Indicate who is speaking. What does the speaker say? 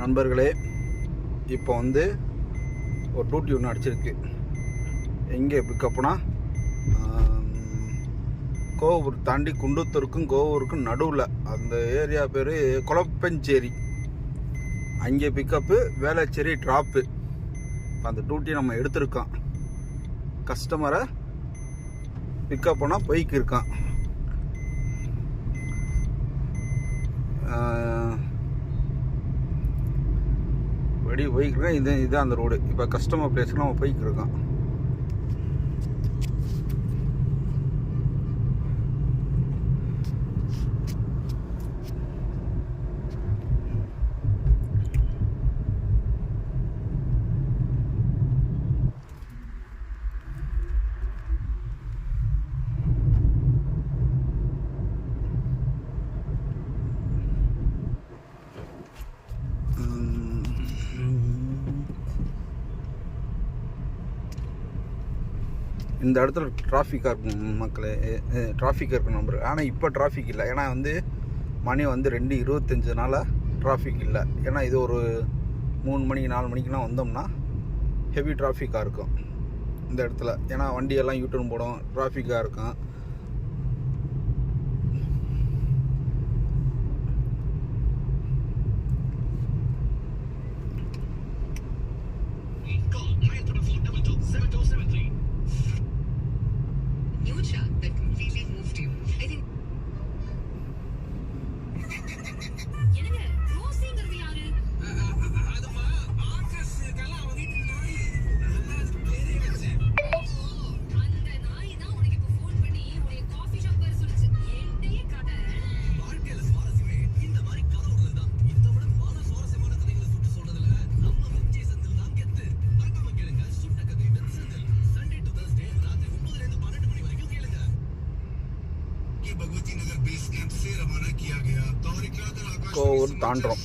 Speaker 1: நண்பர்களே, இப்போ வந்து ஒரு டூட்டி ஒன்று அடிச்சிருக்கு. எங்கே பிக்கப்புனா கோவூர் தாண்டி குண்டத்தூருக்கும் கோவூருக்கும் நடுவில் அந்த ஏரியா பேர் குளப்பஞ்சேரி. அங்கே பிக்கப்பு, வேளச்சேரி ட்ராப்பு. இப்போ அந்த டியூட்டி நம்ம எடுத்திருக்கோம். கஸ்டமரை பிக்கப் பண்ணால் போய்க்கு இருக்கான். வடி போய்க்கிறேன். இதுதான் அந்த ரோடு. இப்போ கஸ்டமர் பிளேஸ்க்கு நம்ம போய்க்கு இருக்கோம். இந்த இடத்துல டிராஃபிக்காக இருக்கும் மக்களே, டிராஃபிக்காக இருக்கும் நம்பர். ஆனால் இப்போ டிராஃபிக் இல்லை. ஏன்னா வந்து மணி வந்து 2:25 டிராஃபிக் இல்லை. ஏன்னா இது ஒரு 3 மணிக்கு 4 மணிக்கெலாம் வந்தோம்னா ஹெவி டிராஃபிக்காக இருக்கும் இந்த இடத்துல. ஏன்னா வண்டியெல்லாம் யூட்டர்ன் போடும், டிராஃபிக்காக இருக்கும். கோவூர் தாண்டோம்.